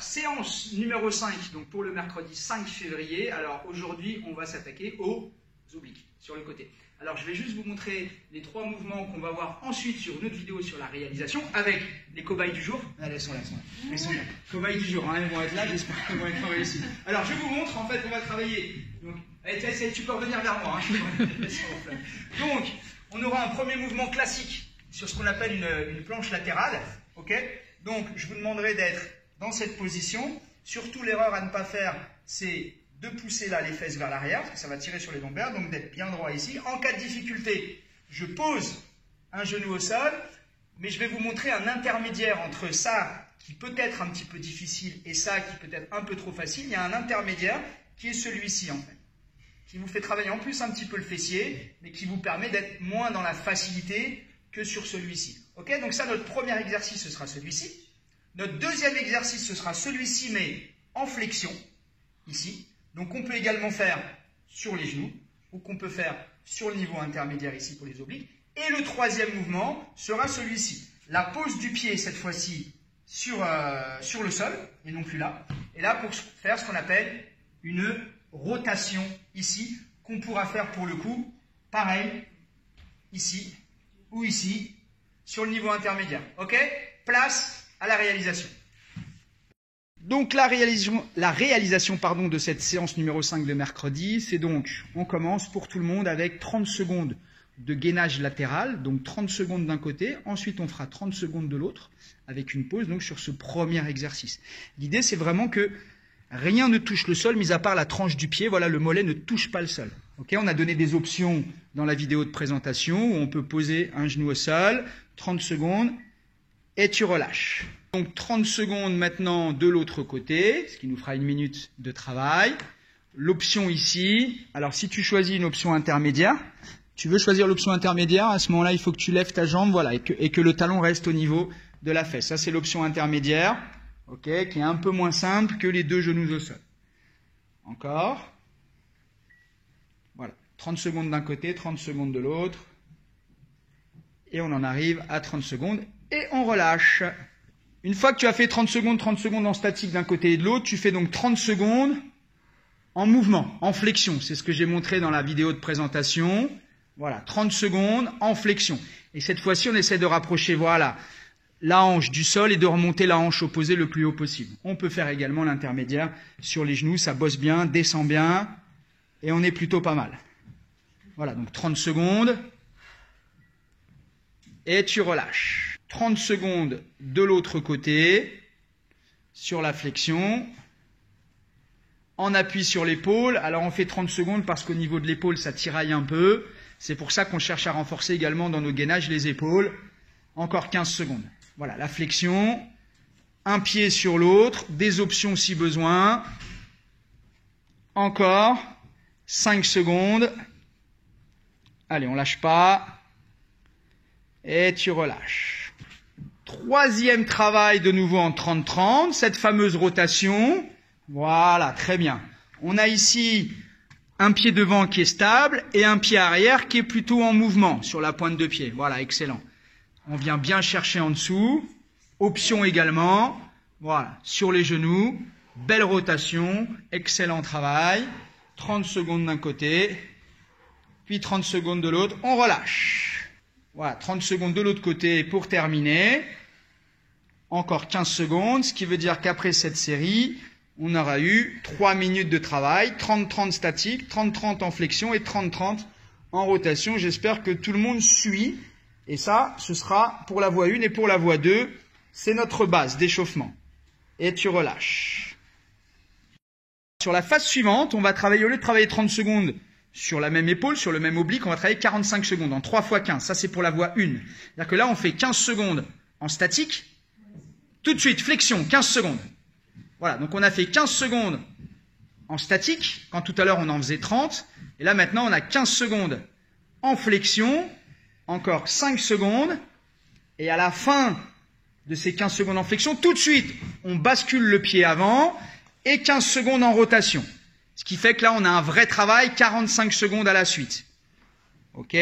séance numéro 5, donc pour le mercredi 5 février. Alors aujourd'hui, on va s'attaquer aux obliques sur le côté. Alors je vais juste vous montrer les 3 mouvements qu'on va voir ensuite sur une autre vidéo sur la réalisation avec les cobayes du jour. Allez, elles sont là, elles sont là. Cobayes du jour, hein, elles vont être là, j'espère qu'elles vont être réussies. Alors je vous montre, en fait, on va travailler. Donc, tu peux revenir vers moi. Hein, donc, on aura un premier mouvement classique sur ce qu'on appelle une planche latérale. Ok. Donc, je vous demanderai d'être dans cette position. Surtout, l'erreur à ne pas faire, c'est de pousser là les fesses vers l'arrière, parce que ça va tirer sur les lombaires, donc d'être bien droit ici. En cas de difficulté, je pose un genou au sol, mais je vais vous montrer un intermédiaire entre ça, qui peut être un petit peu difficile, et ça, qui peut être un peu trop facile. Il y a un intermédiaire qui est celui-ci, en fait, qui vous fait travailler en plus un petit peu le fessier, mais qui vous permet d'être moins dans la facilité que sur celui-ci. Ok, donc ça, notre premier exercice, ce sera celui-ci. Notre deuxième exercice, ce sera celui-ci, mais en flexion, ici. Donc on peut également faire sur les genoux, ou qu'on peut faire sur le niveau intermédiaire ici pour les obliques. Et le troisième mouvement sera celui-ci. La pose du pied, cette fois-ci, sur le sol, et non plus là. Et là, pour faire ce qu'on appelle une rotation ici, qu'on pourra faire pour le coup, pareil, ici, ou ici, sur le niveau intermédiaire. Ok? Place à la réalisation. Donc la réalisation de cette séance numéro 5 de mercredi, c'est donc, on commence pour tout le monde avec 30 secondes de gainage latéral, donc 30 secondes d'un côté, ensuite on fera 30 secondes de l'autre, avec une pause donc sur ce premier exercice. L'idée c'est vraiment que rien ne touche le sol, mis à part la tranche du pied, voilà, le mollet ne touche pas le sol. Okay, on a donné des options dans la vidéo de présentation, où on peut poser un genou au sol, 30 secondes, et tu relâches. Donc 30 secondes maintenant de l'autre côté, ce qui nous fera 1 minute de travail. L'option ici, alors si tu choisis une option intermédiaire, tu veux choisir l'option intermédiaire, à ce moment-là il faut que tu lèves ta jambe, voilà, et que le talon reste au niveau de la fesse. Ça c'est l'option intermédiaire, okay, qui est un peu moins simple que les 2 genoux au sol. Encore. Voilà, 30 secondes d'un côté, 30 secondes de l'autre. Et on en arrive à 30 secondes et on relâche. Une fois que tu as fait 30 secondes en statique d'un côté et de l'autre, tu fais donc 30 secondes en mouvement, en flexion. C'est ce que j'ai montré dans la vidéo de présentation. Voilà, 30 secondes en flexion. Et cette fois-ci, on essaie de rapprocher, voilà, la hanche du sol et de remonter la hanche opposée le plus haut possible. On peut faire également l'intermédiaire sur les genoux, ça bosse bien, descend bien, et on est plutôt pas mal. Voilà, donc 30 secondes, et tu relâches. 30 secondes de l'autre côté, sur la flexion, en appui sur l'épaule. Alors on fait 30 secondes parce qu'au niveau de l'épaule, ça tiraille un peu. C'est pour ça qu'on cherche à renforcer également dans nos gainages les épaules. Encore 15 secondes. Voilà, la flexion, un pied sur l'autre, des options si besoin. Encore 5 secondes. Allez, on lâche pas. Et tu relâches. Troisième travail de nouveau en 30-30, cette fameuse rotation. Voilà, très bien. On a ici un pied devant qui est stable et un pied arrière qui est plutôt en mouvement sur la pointe de pied. Voilà, excellent. On vient bien chercher en dessous. Option également. Voilà, sur les genoux. Belle rotation. Excellent travail. 30 secondes d'un côté, puis 30 secondes de l'autre. On relâche. Voilà, 30 secondes de l'autre côté pour terminer. Encore 15 secondes, ce qui veut dire qu'après cette série, on aura eu 3 minutes de travail, 30-30 statique, 30-30 en flexion et 30-30 en rotation. J'espère que tout le monde suit. Et ça, ce sera pour la voie 1 et pour la voie 2. C'est notre base d'échauffement. Et tu relâches. Sur la phase suivante, on va travailler, au lieu de travailler 30 secondes sur la même épaule, sur le même oblique, on va travailler 45 secondes en 3 x 15. Ça, c'est pour la voie 1. C'est-à-dire que là, on fait 15 secondes en statique. Tout de suite, flexion, 15 secondes. Voilà, donc on a fait 15 secondes en statique, quand tout à l'heure on en faisait 30. Et là, maintenant, on a 15 secondes en flexion, encore 5 secondes. Et à la fin de ces 15 secondes en flexion, tout de suite, on bascule le pied avant et 15 secondes en rotation. Ce qui fait que là, on a un vrai travail, 45 secondes à la suite. OK?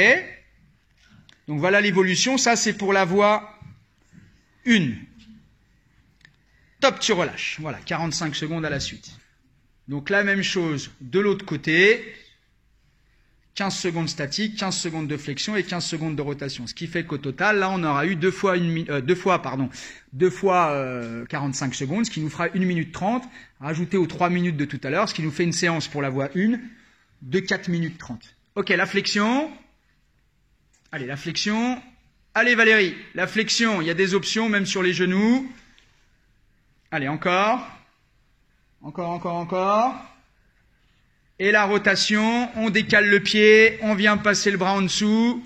Donc voilà l'évolution. Ça, c'est pour la voie 1. Top, tu relâches. Voilà, 45 secondes à la suite. Donc la même chose de l'autre côté. 15 secondes statique, 15 secondes de flexion et 15 secondes de rotation. Ce qui fait qu'au total, là, on aura eu deux fois 45 secondes, ce qui nous fera 1 minute 30, rajouté aux 3 minutes de tout à l'heure, ce qui nous fait une séance pour la voie 1 de 4 minutes 30. Ok, la flexion. Allez, la flexion. Allez Valérie, la flexion, il y a des options, même sur les genoux. Allez, encore. Encore. Et la rotation, on décale le pied, on vient passer le bras en dessous.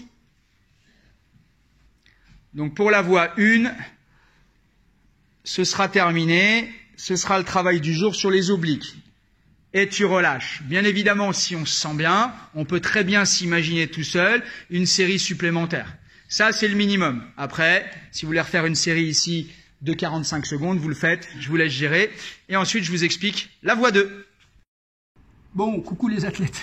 Donc pour la voie 1, ce sera terminé. Ce sera le travail du jour sur les obliques. Et tu relâches. Bien évidemment, si on se sent bien, on peut très bien s'imaginer tout seul une série supplémentaire. Ça, c'est le minimum. Après, si vous voulez refaire une série ici de 45 secondes, vous le faites. Je vous laisse gérer. Et ensuite, je vous explique la voie 2. Bon, coucou les athlètes.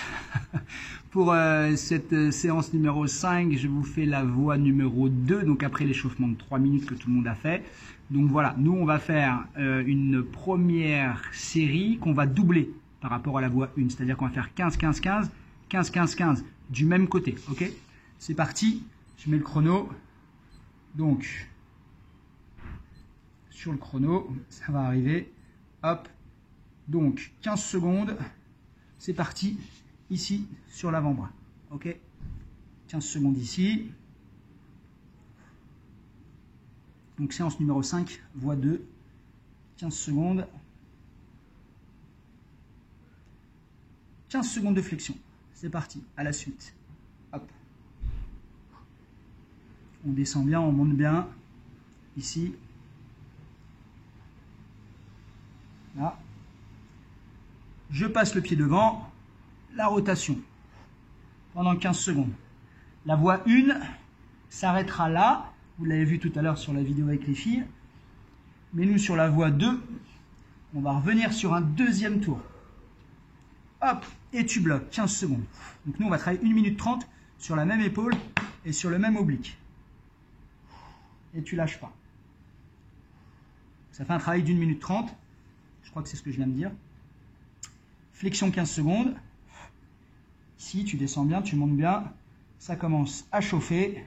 Pour cette séance numéro 5, je vous fais la voie numéro 2, donc après l'échauffement de 3 minutes que tout le monde a fait. Donc voilà, nous on va faire une première série qu'on va doubler par rapport à la voie 1. C'est-à-dire qu'on va faire 15-15-15, 15-15-15 du même côté. Ok? C'est parti, je mets le chrono. Donc, sur le chrono, ça va arriver. Hop, donc 15 secondes. C'est parti, ici, sur l'avant-bras. Ok, 15 secondes ici. Donc, séance numéro 5, voie 2. 15 secondes. 15 secondes de flexion. C'est parti, à la suite. Hop. On descend bien, on monte bien. Ici. Là. Je passe le pied devant, la rotation, pendant 15 secondes. La voie 1 s'arrêtera là, vous l'avez vu tout à l'heure sur la vidéo avec les filles. Mais nous, sur la voie 2, on va revenir sur un deuxième tour. Hop, et tu bloques, 15 secondes. Donc nous, on va travailler 1 minute 30 sur la même épaule et sur le même oblique. Et tu lâches pas. Ça fait un travail d'1 minute 30. Je crois que c'est ce que je viens de dire. Flexion 15 secondes. Ici, tu descends bien, tu montes bien. Ça commence à chauffer.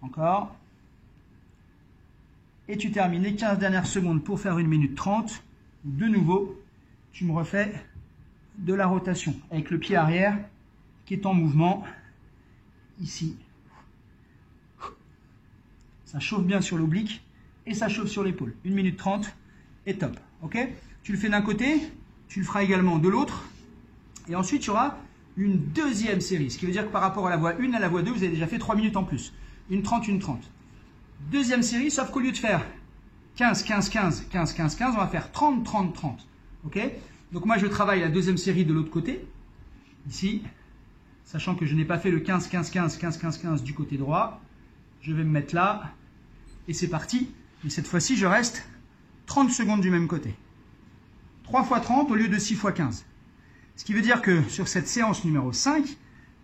Encore. Et tu termines les 15 dernières secondes pour faire 1 minute 30. De nouveau, tu me refais de la rotation avec le pied arrière qui est en mouvement. Ici. Ça chauffe bien sur l'oblique. Et ça chauffe sur l'épaule. 1 minute 30 et top. Ok? Tu le fais d'un côté, tu le feras également de l'autre. Et ensuite, tu auras une deuxième série. Ce qui veut dire que par rapport à la voie 1, à la voie 2, vous avez déjà fait 3 minutes en plus. Une 30, une 30. Deuxième série, sauf qu'au lieu de faire 15, 15, 15, 15, 15, 15, on va faire 30, 30, 30. Ok? Donc moi, je travaille la deuxième série de l'autre côté. Ici. Sachant que je n'ai pas fait le 15, 15, 15, 15, 15, 15 du côté droit. Je vais me mettre là. Et c'est parti. Mais cette fois-ci, je reste 30 secondes du même côté. 3 fois 30 au lieu de 6 fois 15. Ce qui veut dire que sur cette séance numéro 5,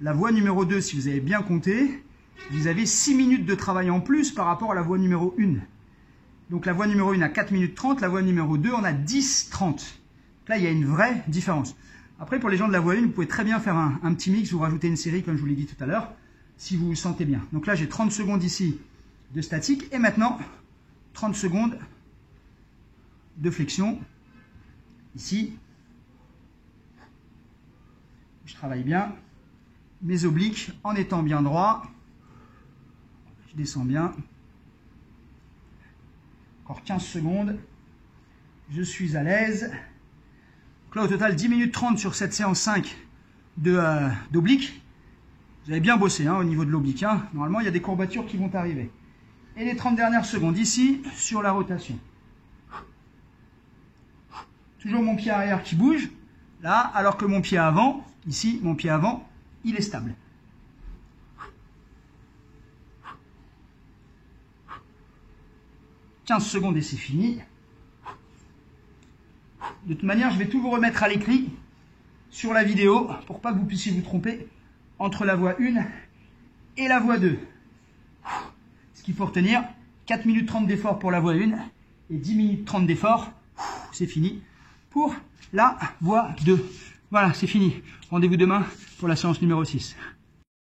la voie numéro 2, si vous avez bien compté, vous avez 6 minutes de travail en plus par rapport à la voie numéro 1. Donc la voie numéro 1 a 4 minutes 30, la voie numéro 2 on a 10, 30. Là, il y a une vraie différence. Après, pour les gens de la voie 1, vous pouvez très bien faire un petit mix, vous rajoutez une série, comme je vous l'ai dit tout à l'heure, si vous vous sentez bien. Donc là, j'ai 30 secondes ici de statique, et maintenant, 30 secondes de flexion. Ici, je travaille bien mes obliques en étant bien droit. Je descends bien. Encore 15 secondes. Je suis à l'aise. Donc là, au total, 10 minutes 30 sur cette séance 5 d'obliques. Vous avez bien bossé au niveau de l'oblique. Normalement, il y a des courbatures qui vont arriver. Et les 30 dernières secondes ici, sur la rotation. Toujours mon pied arrière qui bouge, là, alors que mon pied avant, ici, mon pied avant, il est stable. « 15 secondes et c'est fini. De toute manière, je vais tout vous remettre à l'écrit sur la vidéo pour pas que vous puissiez vous tromper entre la voie 1 et la voie 2. qu'il faut retenir, 4 minutes 30 d'effort pour la voie 1 et 10 minutes 30 d'effort, c'est fini pour la voie 2. Voilà, c'est fini. Rendez-vous demain pour la séance numéro 6.